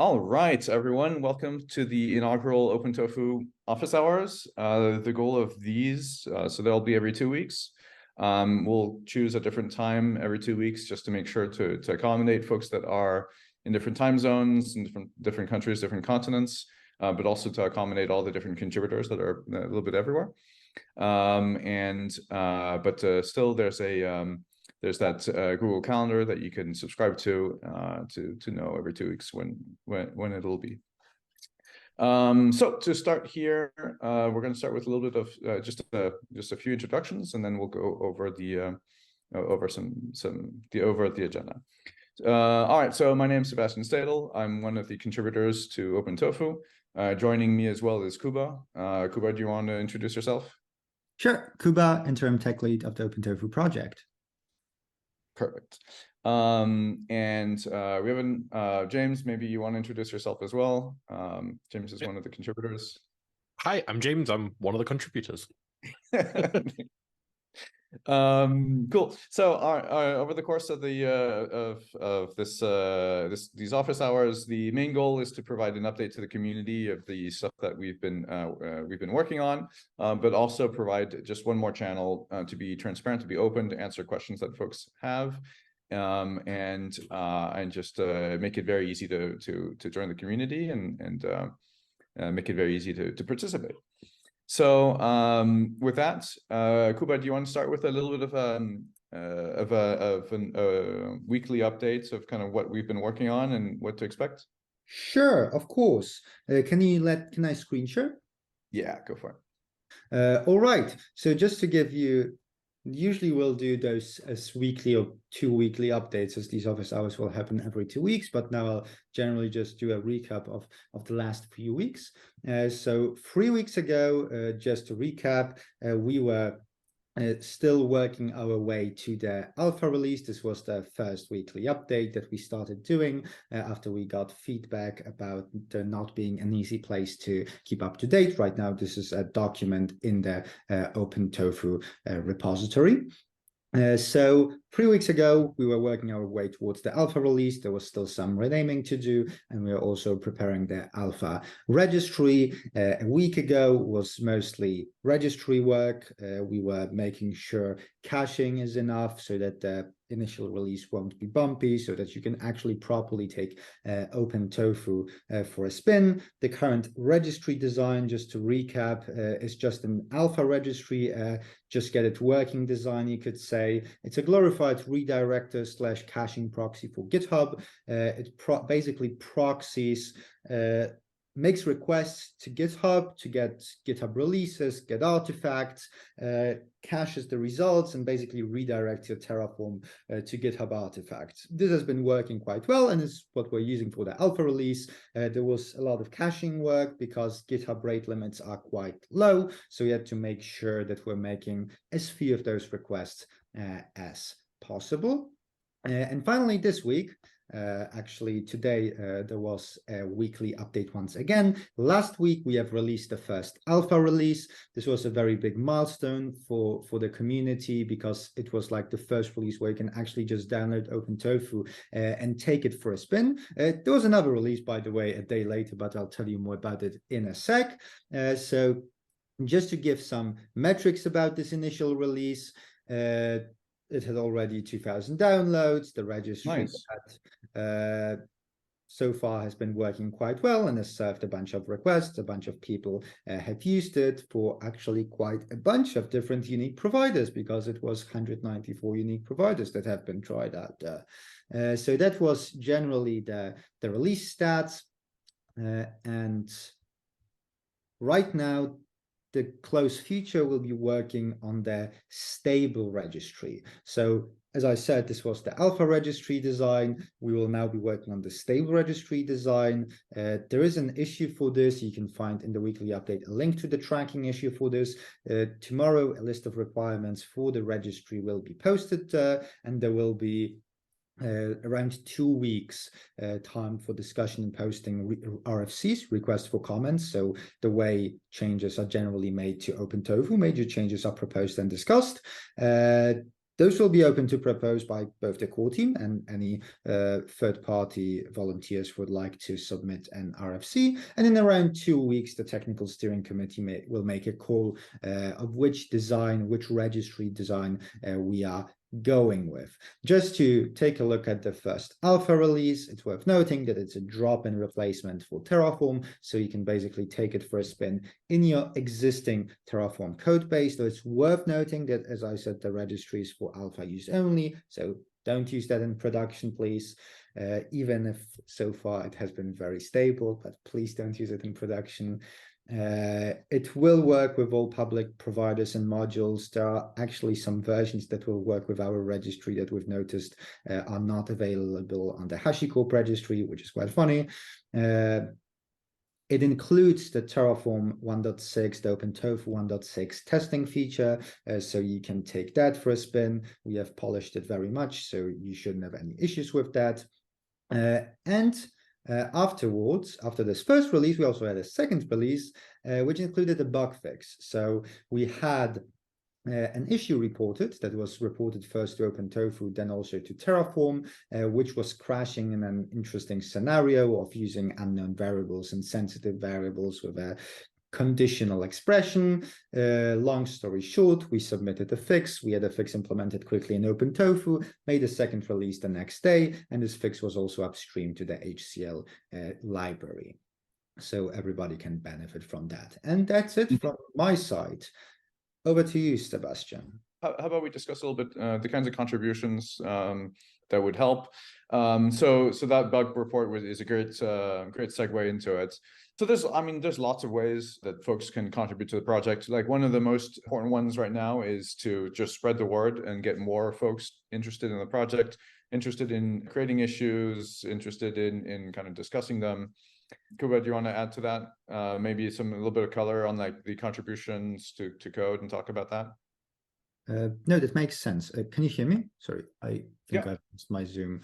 All right, everyone, welcome to the inaugural OpenTofu office hours. The goal of these, so they'll be every 2 weeks. We'll choose a different time every 2 weeks just to make sure to accommodate folks that are in different time zones, in different countries, different continents, but also to accommodate all the different contributors that are a little bit everywhere. Still, there's that Google Calendar that you can subscribe to know every 2 weeks when it'll be. So to start here, we're going to start with a little bit of just a few introductions, and then we'll go over the agenda. All right, so my name is Sebastian Stadel. I'm one of the contributors to OpenTofu. Joining me as well is Kuba. Kuba, do you want to introduce yourself? Sure. Kuba, interim tech lead of the OpenTofu project. Perfect. We have James, maybe you want to introduce yourself as well. James is one of the contributors. Hi, I'm James. I'm one of the contributors. Cool. So over the course of these office hours, the main goal is to provide an update to the community of the stuff that we've been working on, but also provide just one more channel to be transparent, to be open, to answer questions that folks have, and just make it very easy to join the community and make it very easy to participate. So with that, Kuba, do you want to start with a little bit of a weekly update of kind of what we've been working on and what to expect? Sure, of course. Can I screen share? Yeah, go for it. All right. So just to give you, usually we'll do those as weekly or 2 weekly updates, as these office hours will happen every 2 weeks, but now I'll generally just do a recap of the last few weeks. So 3 weeks ago, just to recap, we were still working our way to the alpha release. This was the first weekly update that we started doing after we got feedback about there not being an easy place to keep up to date. Right now, this is a document in the OpenTofu repository. So 3 weeks ago, we were working our way towards the alpha release. There was still some renaming to do, and we are also preparing the alpha registry. A week ago was mostly registry work. We were making sure caching is enough so that the initial release won't be bumpy, so that you can actually properly take OpenTofu for a spin. The current registry design, just to recap, is just an alpha registry, just get it working design, you could say. It's a glorified redirector / caching proxy for GitHub. It basically proxies, makes requests to GitHub to get GitHub releases, get artifacts, caches the results, and basically redirects your Terraform to GitHub artifacts. This has been working quite well, and is what we're using for the alpha release. There was a lot of caching work because GitHub rate limits are quite low, so we had to make sure that we're making as few of those requests as possible. And finally, this week, actually today, there was a weekly update once again. Last week, we have released the first alpha release. This was a very big milestone for the community because it was like the first release where you can actually just download OpenTofu and take it for a spin. There was another release, by the way, a day later, but I'll tell you more about it in a sec. So just to give some metrics about this initial release, it had already 2,000 downloads. The registry so far has been working quite well and has served a bunch of requests. A bunch of people have used it for actually quite a bunch of different unique providers, because it was 194 unique providers that have been tried out. So that was generally the release stats. And right now, the close future will be working on the stable registry. So as I said, this was the alpha registry design. We will now be working on the stable registry design. There is an issue for this. You can find in the weekly update a link to the tracking issue for this. Tomorrow, a list of requirements for the registry will be posted, and there will be around 2 weeks time for discussion and posting RFCs, requests for comments. So the way changes are generally made to OpenTofu, major changes are proposed and discussed. Those will be open to propose by both the core team and any third-party volunteers who would like to submit an RFC. And in around 2 weeks, the technical steering committee will make a call of which registry design we are going with. Just to take a look at the first alpha release, it's worth noting that it's a drop-in replacement for Terraform, so you can basically take it for a spin in your existing Terraform code base. Though it's worth noting that, as I said, the registry is for alpha use only, so don't use that in production, please. Even if so far it has been very stable, but please don't use it in production. It will work with all public providers and modules. There are actually some versions that will work with our registry that we've noticed are not available on the HashiCorp registry, which is quite funny. It includes the Terraform 1.6, the OpenTofu 1.6 testing feature, so you can take that for a spin. We have polished it very much, so you shouldn't have any issues with that. Afterwards, after this first release, we also had a second release, which included a bug fix. So we had an issue reported that was reported first to OpenTofu, then also to Terraform, which was crashing in an interesting scenario of using unknown variables and sensitive variables with a conditional expression. Long story short, we submitted a fix. We had a fix implemented quickly in OpenTofu, made a second release the next day, and this fix was also upstreamed to the HCL library. So everybody can benefit from that. And that's it from my side. Over to you, Sebastian. How about we discuss a little bit the kinds of contributions that would help? So that bug report is a great segue into it. So there's lots of ways that folks can contribute to the project. Like one of the most important ones right now is to just spread the word and get more folks interested in the project, interested in creating issues, interested in kind of discussing them. Kuba, do you want to add to that? Maybe a little bit of color on like the contributions to code and talk about that? No, that makes sense. Can you hear me? Sorry, I think Yeah. I've missed my Zoom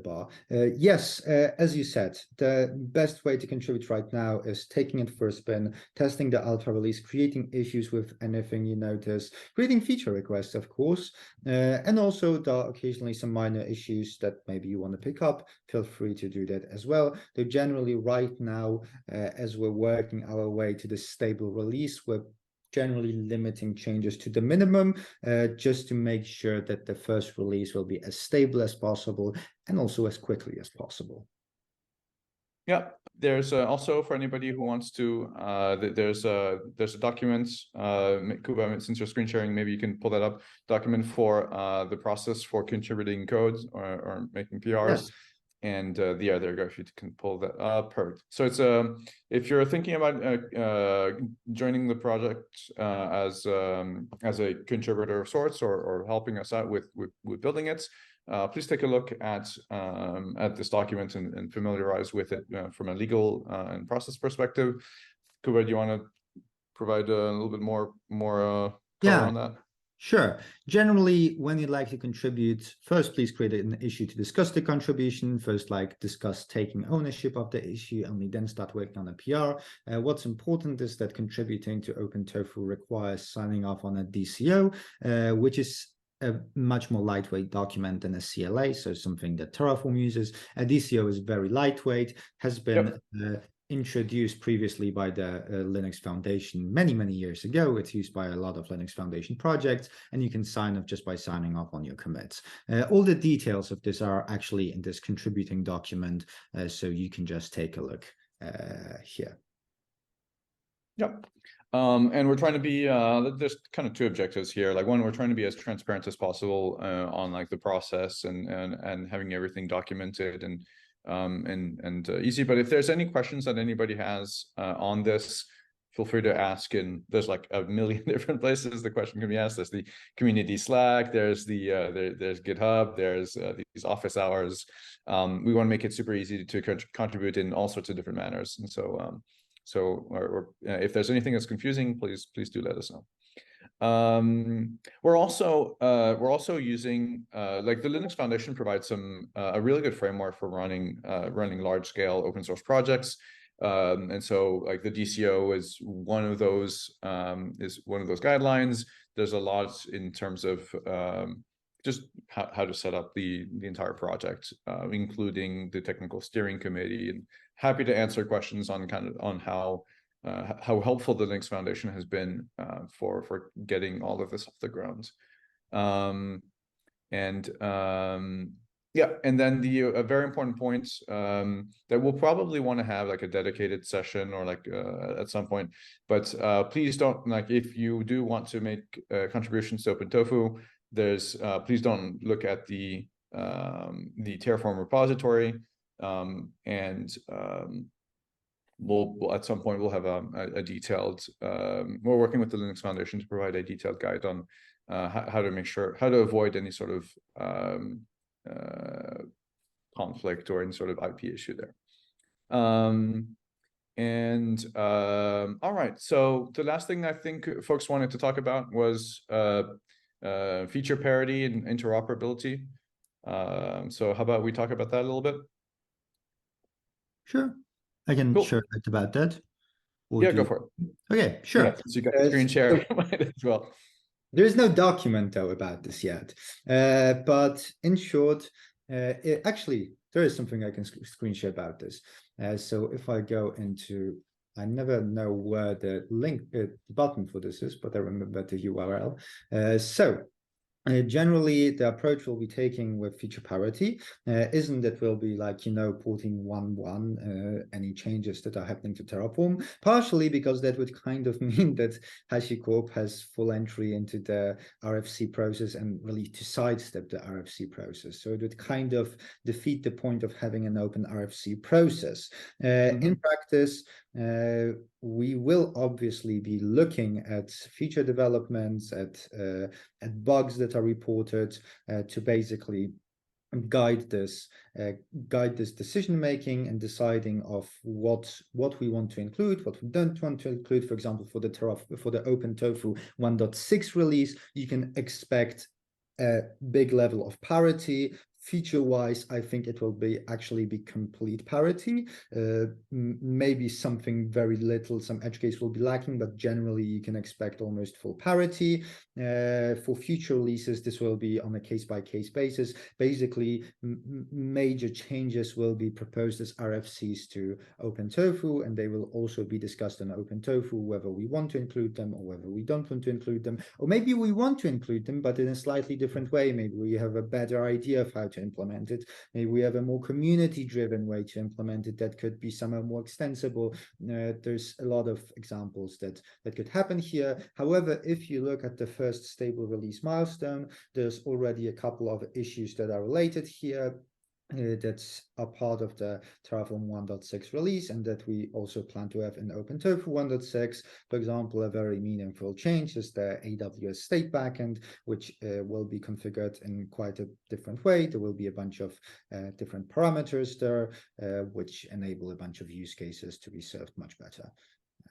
bar. Yes, as you said, the best way to contribute right now is taking it for a spin, testing the alpha release, creating issues with anything you notice, creating feature requests, of course, and also there are occasionally some minor issues that maybe you want to pick up. Feel free to do that as well. Though generally right now, as we're working our way to the stable release, we're generally limiting changes to the minimum, just to make sure that the first release will be as stable as possible and also as quickly as possible. Yeah, there's also for anybody who wants to, there's a document, Kuba, since you're screen sharing, maybe you can pull that up, document for the process for contributing codes or making PRs. Yes. And there you go, if you can pull that up. Perfect. So it's if you're thinking about joining the project as a contributor of sorts or helping us out with building it, please take a look at this document and familiarize with it from a legal and process perspective. Kuba, do you want to provide a little bit more color on that? Sure. Generally, when you'd like to contribute, first, please create an issue to discuss the contribution. First, discuss taking ownership of the issue, only then start working on a PR. What's important is that contributing to OpenTofu requires signing off on a DCO, which is a much more lightweight document than a CLA, so something that Terraform uses. A DCO is very lightweight, has been introduced previously by the Linux Foundation many years ago. It's used by a lot of Linux Foundation projects, and you can sign off just by signing off on your commits. All the details of this are actually in this contributing document, so you can just take a look here. Yep. And we're trying to be, there's kind of two objectives here. Like one, we're trying to be as transparent as possible on like the process and having everything documented and easy. But if there's any questions that anybody has on this, feel free to ask. And there's like a million different places the question can be asked. There's the community Slack, there's there's GitHub, there's these office hours. We want to make it super easy to contribute in all sorts of different manners. And so if there's anything that's confusing, please do let us know. We're also using like the Linux Foundation provides some a really good framework for running large scale open source projects, and so like the DCO is one of those guidelines. There's a lot in terms of just how to set up the entire project, including the technical steering committee, and happy to answer questions on how helpful the Linux Foundation has been for getting all of this off the ground. Yeah, and then a very important point that we'll probably want to have like a dedicated session or like at some point, but please don't, like, if you do want to make contributions to OpenTofu, there's please don't look at the Terraform repository, and we'll at some point we'll have a detailed we're working with the Linux Foundation to provide a detailed guide on how to avoid any sort of conflict or any sort of IP issue there. All right, so the last thing I think folks wanted to talk about was feature parity and interoperability. So how about we talk about that a little bit? Sure, I can share a bit about that. Yeah, go for it. Okay, sure. Yeah, so you got screen share as well. There is no document though about this yet, but in short, actually there is something I can screen share about this. So if I go into, I never know where the link button for this is, but I remember the URL. Generally, the approach we'll be taking with feature parity isn't that we'll be like, porting 1.1 any changes that are happening to Terraform, partially because that would kind of mean that HashiCorp has full entry into the RFC process and really to sidestep the RFC process. So it would kind of defeat the point of having an open RFC process. In practice, we will obviously be looking at feature developments, at bugs that are reported, to basically guide this decision making and deciding of what we want to include, what we don't want to include. For example, for the OpenTofu 1.6 release, you can expect a big level of parity. Feature-wise, I think it will actually be complete parity. Maybe something very little, some edge case will be lacking, but generally you can expect almost full parity. For future releases, this will be on a case-by-case basis. Basically, major changes will be proposed as RFCs to OpenTofu, and they will also be discussed on OpenTofu, whether we want to include them or whether we don't want to include them. Or maybe we want to include them, but in a slightly different way. Maybe we have a better idea of how to implement it. Maybe we have a more community-driven way to implement it that could be somehow more extensible. There's a lot of examples that could happen here. However, if you look at the first stable release milestone, there's already a couple of issues that are related here. That's a part of the Terraform 1.6 release, and that we also plan to have in OpenTofu 1.6. For example, a very meaningful change is the AWS state backend, which will be configured in quite a different way. There will be a bunch of different parameters there, which enable a bunch of use cases to be served much better.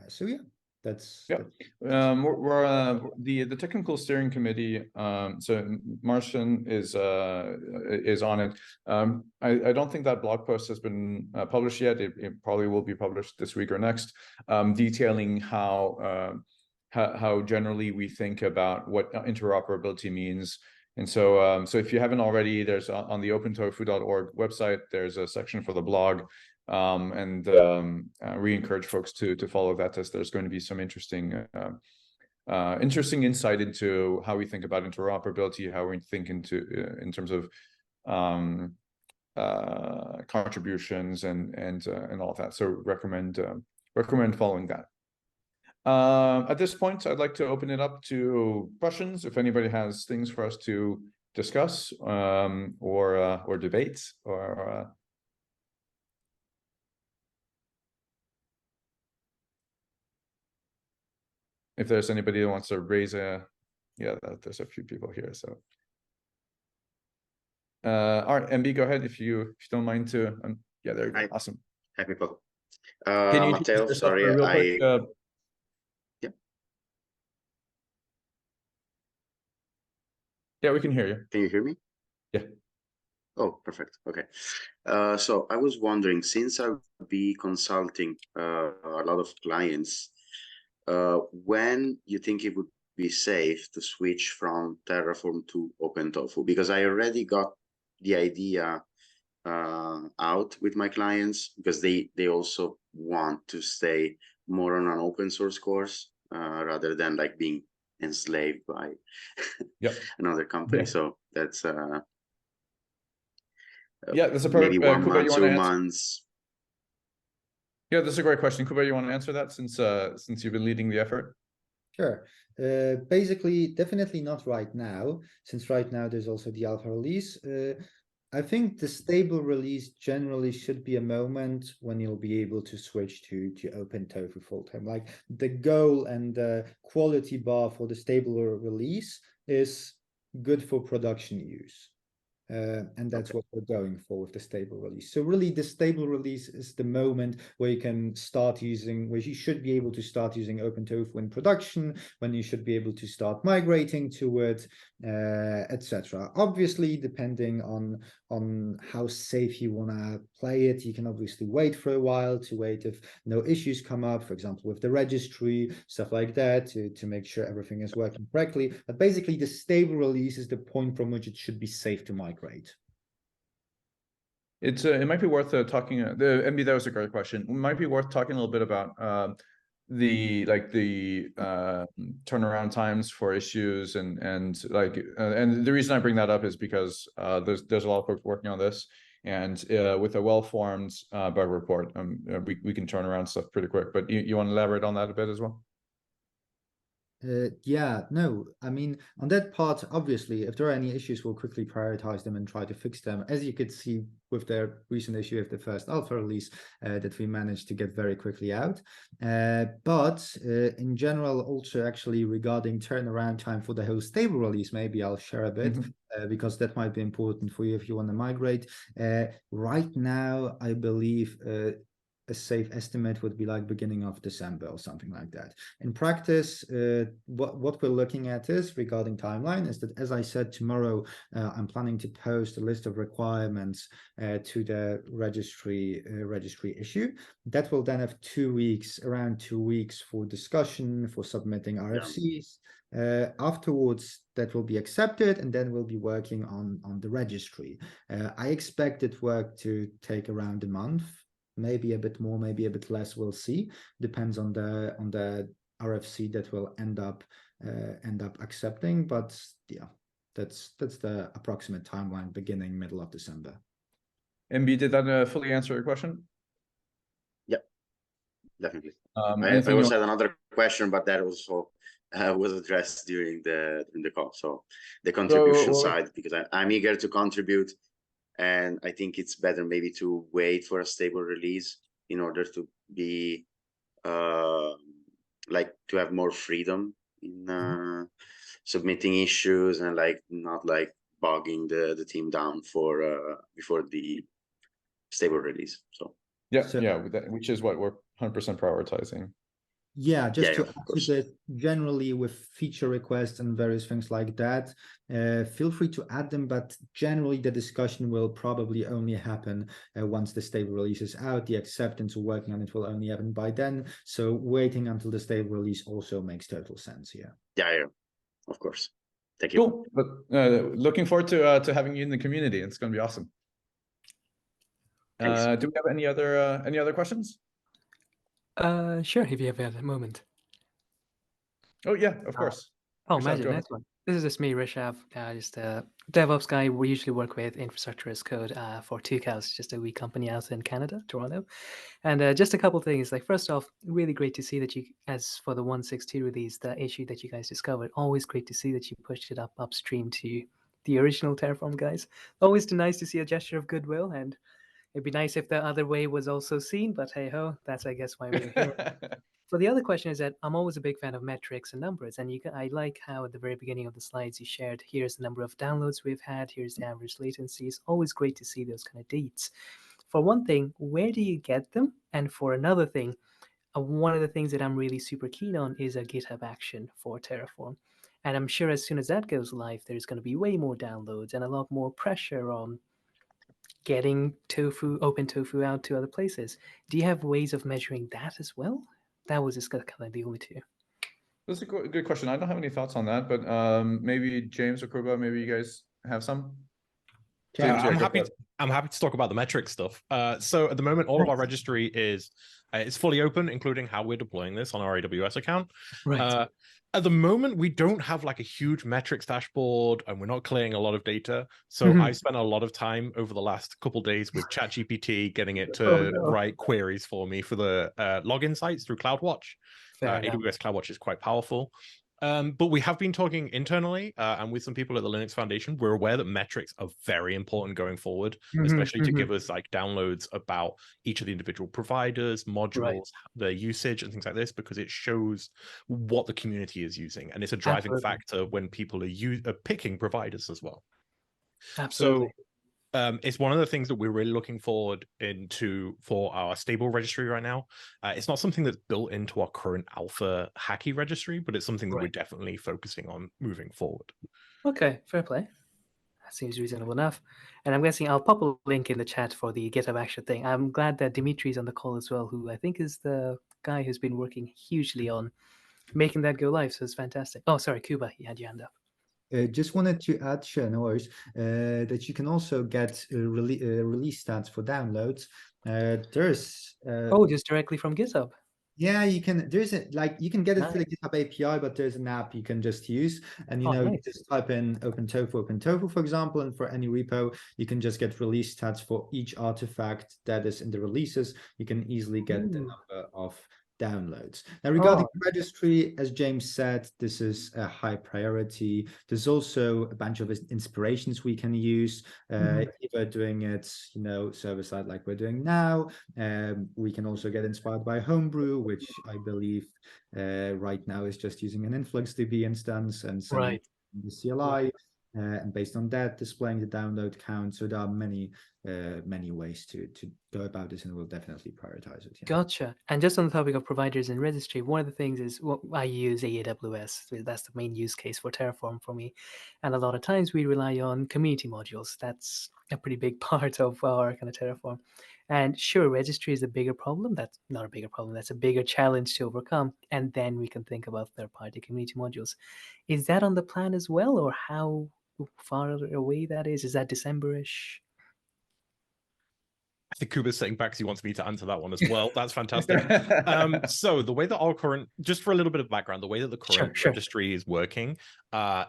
So yeah. The technical steering committee, so Martian is on it. I don't think that blog post has been published yet. It probably will be published this week or next, detailing how generally we think about what interoperability means. And so if you haven't already, there's on the opentofu.org website, there's a section for the blog. We encourage folks to follow that, as there's going to be some interesting insight into how we think about interoperability, how we think in terms of contributions and all of that. So recommend following that. At this point, I'd like to open it up to questions. If anybody has things for us to discuss or debate or. If there's anybody that wants to raise there's a few people here. So, all right, MB, go ahead if you don't mind to. Yeah, there you go. Awesome. Hi, people. Can you Matteo, sorry, yeah. Yeah, we can hear you. Can you hear me? Yeah. Oh, perfect. Okay. So I was wondering, since I'll be consulting a lot of clients, when you think it would be safe to switch from Terraform to OpenTofu? Because I already got the idea out with my clients, because they also want to stay more on an open source course rather than like being enslaved by another company. Yeah. So that's that's a maybe perfect 1 Kuba, month, you want to 2 answer? months. Yeah, that's a great question. Kuba, you want to answer that since you've been leading the effort? Sure. Basically, definitely not right now, since right now there's also the alpha release. I think the stable release generally should be a moment when you'll be able to switch to OpenTofu full time. Like the goal and the quality bar for the stable release is good for production use. And that's what we're going for with the stable release. So really the stable release is the moment where you can start using, where you should be able to start using OpenTofu in production, when you should be able to start migrating to it, etc. Obviously, depending on how safe you want to play it, you can obviously wait for a while to wait if no issues come up, for example, with the registry, stuff like that, to make sure everything is working correctly. But basically, the stable release is the point from which it should be safe to migrate. It might be worth talking. The MB, that was a great question. It might be worth talking a little bit about the turnaround times for issues and the reason I bring that up is because there's a lot of folks working on this, and with a well-formed bug report, we can turn around stuff pretty quick. But you want to elaborate on that a bit as well? Yeah, no, I mean, on that part, obviously, if there are any issues, we'll quickly prioritize them and try to fix them. As you could see with their recent issue of the first alpha release, that we managed to get very quickly out. But in general, also actually regarding turnaround time for the whole stable release, maybe I'll share a bit, because that might be important for you if you want to migrate. Right now, I believe a safe estimate would be like beginning of December or something like that. In practice, what we're looking at is regarding timeline is that, as I said, tomorrow I'm planning to post a list of requirements to the registry issue. That will then have 2 weeks, around 2 weeks for discussion, for submitting RFCs. Afterwards, that will be accepted, and then we'll be working on the registry. I expect that work to take around a month. Maybe a bit more, maybe a bit less. We'll see. Depends on the RFC that will end up accepting. But yeah, that's the approximate timeline, beginning middle of December. MB, did that fully answer your question? Yep, definitely. I Anything also had another question, but that also was addressed during the call. So the contribution side, because I'm eager to contribute. And I think it's better maybe to wait for a stable release in order to be like to have more freedom in submitting issues and like not like bogging the team down for before the stable release. So which is what we're 100% prioritizing. Yeah, just to of add course. to that, generally with feature requests and various things like that, feel free to add them, but generally the discussion will probably only happen once the stable release is out. The acceptance or working on it will only happen by then. So waiting until the stable release also makes total sense here. Yeah, of course. Thank you. Cool. But looking forward to having you in the community. It's going to be awesome. Do we have any other questions? Sure, if you have a moment. Oh yeah, of course. Magic, nice one. This is just me, Rishabh, just a DevOps guy. We usually work with infrastructure as code for Tucows, just a wee company out in Canada, Toronto. And just a couple things. Like, first off, really great to see that you, as for the 1.6.2 release, the issue that you guys discovered, always great to see that you pushed it upstream to the original Terraform guys. Always nice to see a gesture of goodwill, and it'd be nice if the other way was also seen, but hey ho, that's I guess why we're here. So the other question is that I'm always a big fan of metrics and numbers, and I like how at the very beginning of the slides you shared, here's the number of downloads we've had, here's the average latency. It's always great to see those kind of dates. For one thing, where do you get them? And for another thing, one of the things that I'm really super keen on is a GitHub action for Terraform. And I'm sure as soon as that goes live, there's going to be way more downloads and a lot more pressure on getting OpenTofu out to other places. Do you have ways of measuring that as well? That was just kind of the only two. That's a good question. I don't have any thoughts on that, but maybe James or Kuba, maybe you guys have some. James, I'm go happy. for it. I'm happy to talk about the metric stuff. So at the moment, all of our registry is it's fully open, including how we're deploying this on our AWS account. Right. At the moment, we don't have like a huge metrics dashboard, and we're not clearing a lot of data. So I spent a lot of time over the last couple of days with ChatGPT, getting it to write queries for me for the login sites through CloudWatch. AWS CloudWatch is quite powerful. But we have been talking internally and with some people at the Linux Foundation. We're aware that metrics are very important going forward, especially to give us like downloads about each of the individual providers, modules, their usage, and things like this, because it shows what the community is using, and it's a driving factor when people are picking providers as well. Absolutely. So it's one of the things that we're really looking forward into for our stable registry right now. It's not something that's built into our current alpha hacky registry, but it's something that we're definitely focusing on moving forward. Okay, fair play. That seems reasonable enough. And I'm guessing I'll pop a link in the chat for the GitHub Action thing. I'm glad that Dimitri's on the call as well, who I think is the guy who's been working hugely on making that go live. So it's fantastic. Oh, sorry, Kuba, you had your hand up. Just wanted to add, sure, no worries, that you can also get release stats for downloads. There's just directly from GitHub. Yeah, you can. There's you can get it through the GitHub API, but there's an app you can just use, and you just type in OpenTofu, for example, and for any repo, you can just get release stats for each artifact that is in the releases. You can easily get the number of downloads. Now, regarding the registry, as James said, this is a high priority. There's also a bunch of inspirations we can use. Either doing it, server side like we're doing now. We can also get inspired by Homebrew, which I believe right now is just using an InfluxDB instance and sending the CLI. And based on that, displaying the download count. So there are many ways to go about this, and we'll definitely prioritize it. Gotcha. And just on the topic of providers and registry, one of the things is I use AWS. That's the main use case for Terraform for me. And a lot of times we rely on community modules. That's a pretty big part of our kind of Terraform. And sure, registry is a bigger problem. That's not a bigger problem. That's a bigger challenge to overcome. And then we can think about third-party community modules. Is that on the plan as well, or how far away that is? Is that December-ish? I think Kuba's sitting back because he wants me to answer that one as well. That's fantastic. So the way that our current, just for a little bit of background, the way that the current registry is working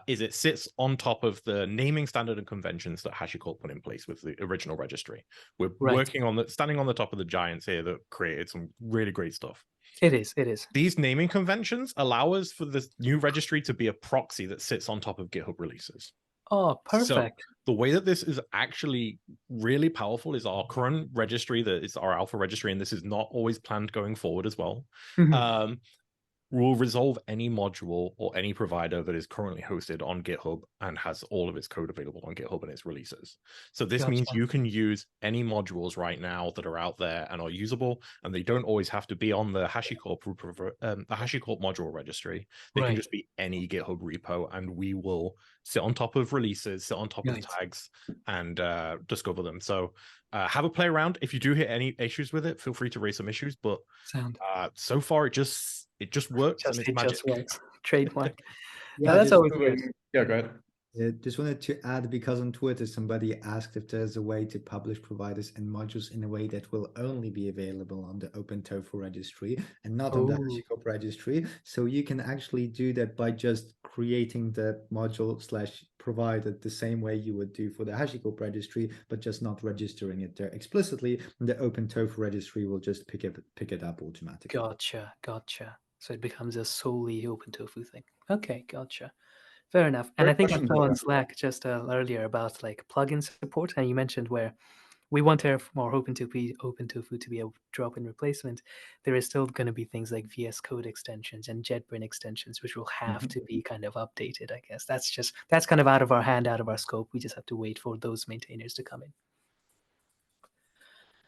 is it sits on top of the naming standard and conventions that HashiCorp put in place with the original registry. We're working on standing on the top of the giants here that created some really great stuff. It is. These naming conventions allow us for this new registry to be a proxy that sits on top of GitHub releases. Oh, perfect. So the way that this is actually really powerful is our current registry, that is our alpha registry, and this is not always planned going forward as well. Will resolve any module or any provider that is currently hosted on GitHub and has all of its code available on GitHub and its releases. So this means you can use any modules right now that are out there and are usable, and they don't always have to be on the HashiCorp module registry. They can just be any GitHub repo, and we will sit on top of releases, sit on top of tags, and discover them. So have a play around. If you do hit any issues with it, feel free to raise some issues. But so far, it just works, and it's magic. Just works. Trademark. Yeah, that's always good. Yeah, go ahead. Just wanted to add, because on Twitter somebody asked if there's a way to publish providers and modules in a way that will only be available on the OpenTofu registry and not on the HashiCorp registry. So you can actually do that by just creating the module/provider the same way you would do for the HashiCorp registry, but just not registering it there explicitly. And the OpenTofu registry will just pick it up automatically. Gotcha. So it becomes a solely OpenTofu thing. Okay, gotcha. Fair enough. And I think I saw on Slack just earlier about like plugin support, and you mentioned where we want Terraform or OpenTofu to be a drop-in replacement. There is still going to be things like VS Code extensions and JetBrains extensions, which will have to be kind of updated, I guess. That's kind of out of our hand, out of our scope. We just have to wait for those maintainers to come in.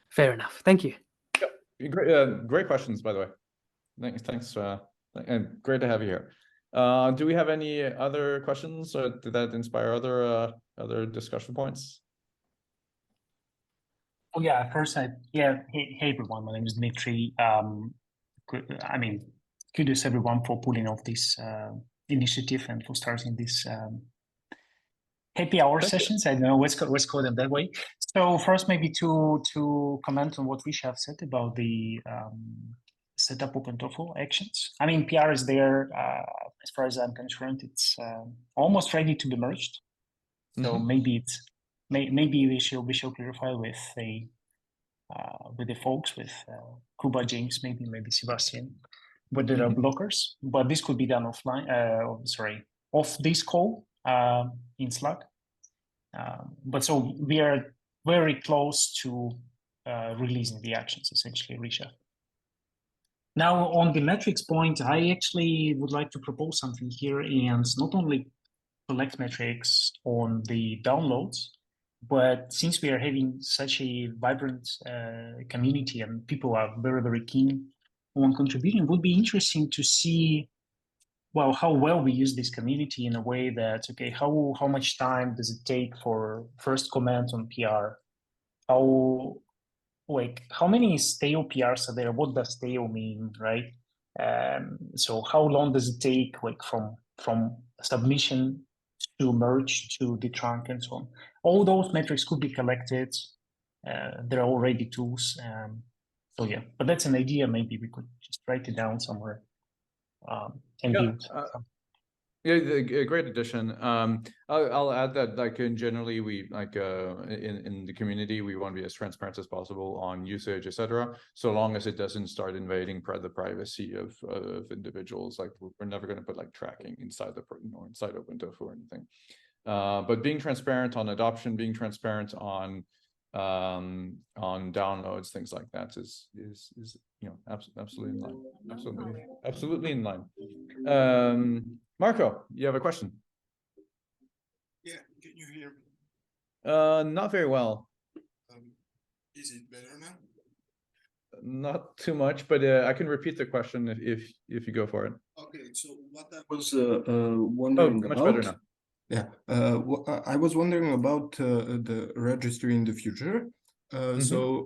Fair enough. Thank you. Great questions, by the way. Thanks, and great to have you here. Do we have any other questions, or did that inspire other discussion points? Well, yeah. First, hey everyone. My name is Dmitry. I mean, kudos everyone for pulling off this initiative and for starting this happy hour sessions. I don't know, let's call them that way. So first, maybe to comment on what Rishabh said about the setup OpenTofu actions. I mean, PR is there. As far as I'm concerned, it's almost ready to be merged. So maybe we should clarify with the folks, with Kuba, James, maybe Sebastian, whether there are blockers. But this could be done offline. Off this call in Slack. But so we are very close to releasing the actions, essentially, Risha. Now, on the metrics point, I actually would like to propose something here, and not only collect metrics on the downloads, but since we are having such a vibrant community and people are very, very keen on contributing, it would be interesting to see, well, how well we use this community in a way that, okay, how much time does it take for first comment on PR? How many stale PRs are there? What does stale mean, right? So how long does it take, like from submission to merge to the trunk and so on? All those metrics could be collected. There are already tools. So yeah, but that's an idea. Maybe we could just write it down somewhere. And build. Yeah, a great addition. I'll add that, like, generally we like in the community, we want to be as transparent as possible on usage, etc. So long as it doesn't start invading the privacy of individuals. Like, we're never going to put like tracking inside inside OpenTofu or anything. But being transparent on adoption, being transparent on downloads, things like that is absolutely in line. Absolutely in line. Marco, you have a question? Yeah, can you hear me? Not very well. Is it better now? Not too much, but I can repeat the question if you go for it. Okay, so what I was wondering much about. Better now. Yeah, I was wondering about the registry in the future. So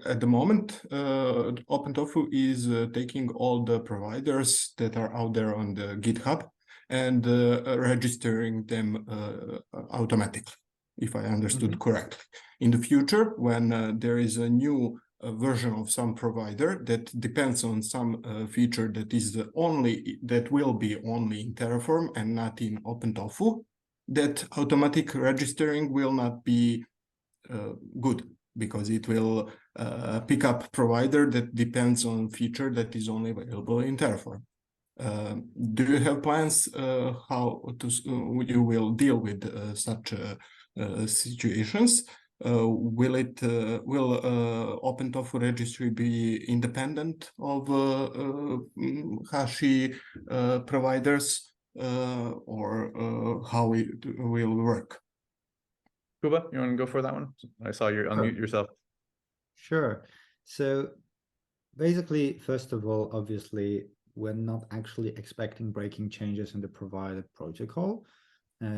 at the moment, OpenTofu is taking all the providers that are out there on the GitHub and registering them automatically, if I understood correctly. In the future, when there is a new version of some provider that depends on some feature that will be only in Terraform and not in OpenTofu, that automatic registering will not be good, because it will pick up provider that depends on feature that is only available in Terraform. Do you have plans how you will deal with such situations? Will OpenTofu registry be independent of Hashi providers, or how it will work? Kuba, you want to go for that one? I saw you unmute yourself. Sure. So basically, first of all, obviously, we're not actually expecting breaking changes in the provided protocol.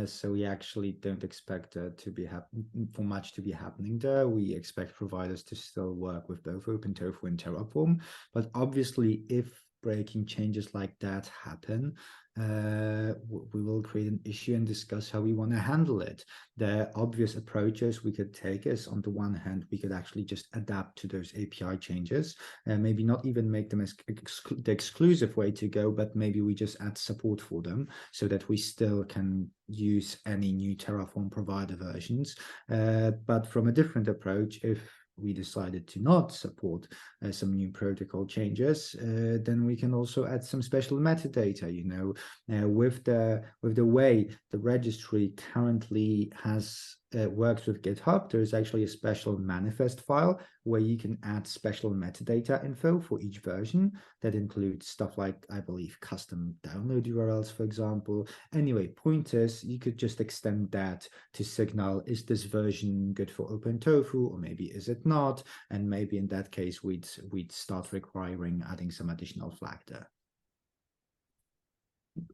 So we actually don't expect for much to be happening there. We expect providers to still work with both OpenTofu and Terraform. But obviously, if breaking changes like that happen, we will create an issue and discuss how we want to handle it. The obvious approaches we could take is, on the one hand, we could actually just adapt to those API changes and maybe not even make them as the exclusive way to go, but maybe we just add support for them so that we still can use any new Terraform provider versions. But from a different approach, if we decided to not support some new protocol changes, then we can also add some special metadata. With the way the registry currently works with GitHub, there is actually a special manifest file where you can add special metadata info for each version. That includes stuff like, I believe, custom download URLs, for example. Anyway, point is, you could just extend that to signal, is this version good for OpenTofu, or maybe is it not? And maybe in that case, we'd start requiring adding some additional flag there.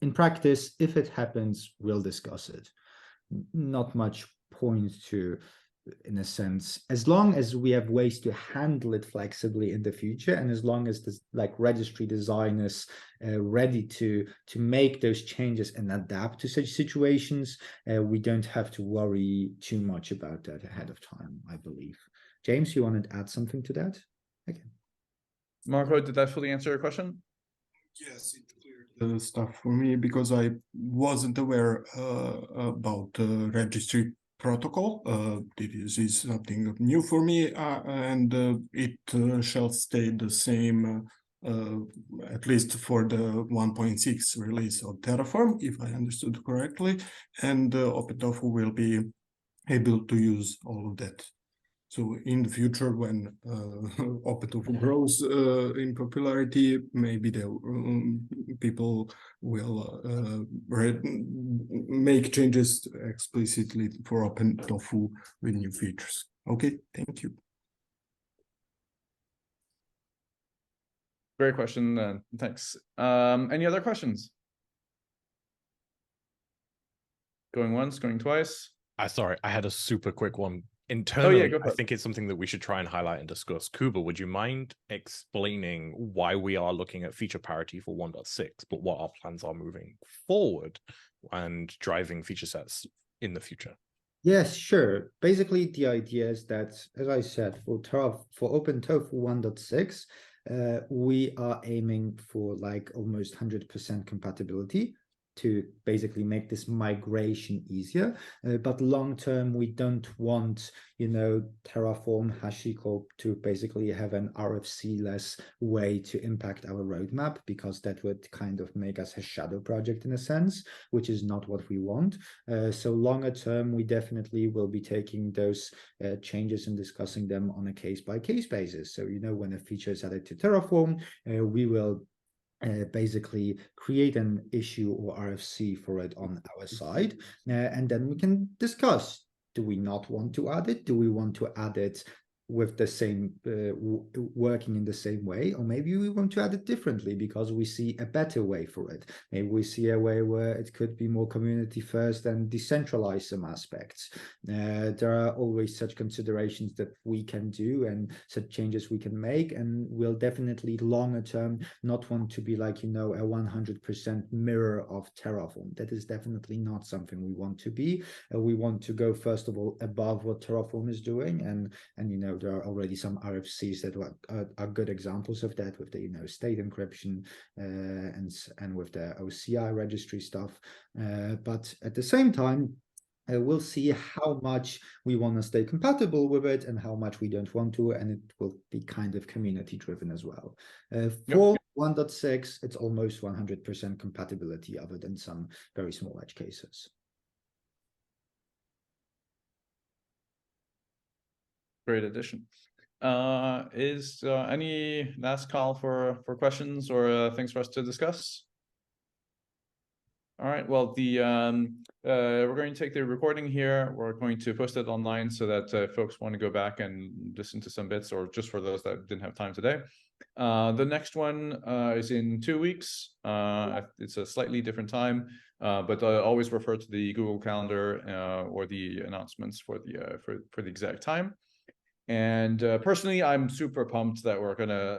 In practice, if it happens, we'll discuss it. Not much point to in a sense, as long as we have ways to handle it flexibly in the future, and as long as this like registry designers ready to make those changes and adapt to such situations, we don't have to worry too much about that ahead of time, I believe. James, you wanted to add something to that? Okay. Marco, did that fully answer your question? Yes, it cleared the stuff for me because I wasn't aware about the registry protocol. This is something new for me, and it shall stay the same, at least for the 1.6 release of Terraform, if I understood correctly, and OpenTofu will be able to use all of that. So in the future, when OpenTofu grows in popularity, maybe the people will make changes explicitly for OpenTofu with new features. Okay, thank you. Great question. Thanks. Any other questions? Going once, going twice. Sorry, I had a super quick one. Internally, go for I it. think it's something that we should try and highlight and discuss. Kuba, would you mind explaining why we are looking at feature parity for 1.6, but what our plans are moving forward and driving feature sets in the future? Yes, sure. Basically, the idea is that, as I said, for OpenTofu 1.6, we are aiming for like almost 100% compatibility to basically make this migration easier. But long term, we don't want, Terraform, HashiCorp to basically have an RFC-less way to impact our roadmap, because that would kind of make us a shadow project in a sense, which is not what we want. So longer term, we definitely will be taking those changes and discussing them on a case-by-case basis. So, when a feature is added to Terraform, we will basically create an issue or RFC for it on our side, and then we can discuss, do we not want to add it? Do we want to add it with the same working in the same way, or maybe we want to add it differently because we see a better way for it? Maybe we see a way where it could be more community first and decentralize some aspects. There are always such considerations that we can do and such changes we can make, and we'll definitely longer term not want to be like, a 100% mirror of Terraform. That is definitely not something we want to be. We want to go first of all above what Terraform is doing, and there are already some RFCs that are good examples of that, with the state encryption and with the OCI registry stuff. But at the same time, we'll see how much we want to stay compatible with it and how much we don't want to, and it will be kind of community driven as well. For 1.6, it's almost 100% compatibility, other than some very small edge cases. Great addition. Is any last call for questions or things for us to discuss? All right. Well, we're going to take the recording here. We're going to post it online so that folks want to go back and listen to some bits, or just for those that didn't have time today. The next one is in 2 weeks. It's a slightly different time, but always refer to the Google Calendar or the announcements for the exact time. And personally, I'm super pumped that we're gonna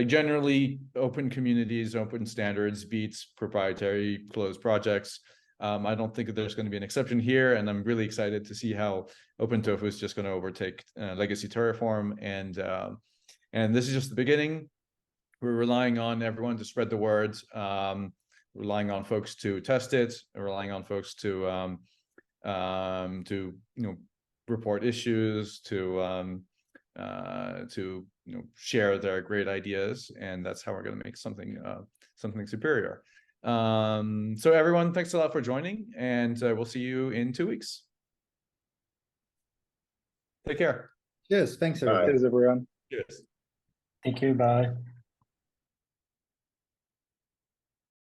generally open communities, open standards beats proprietary closed projects. I don't think that there's going to be an exception here, and I'm really excited to see how OpenTofu is just going to overtake legacy Terraform. And this is just the beginning. We're relying on everyone to spread the word, relying on folks to test it, relying on folks to report issues, to share their great ideas, and that's how we're going to make something superior. So everyone, thanks a lot for joining, and we'll see you in 2 weeks. Take care. Yes, thanks everyone. Cheers, everyone. Cheers. Thank you. Bye.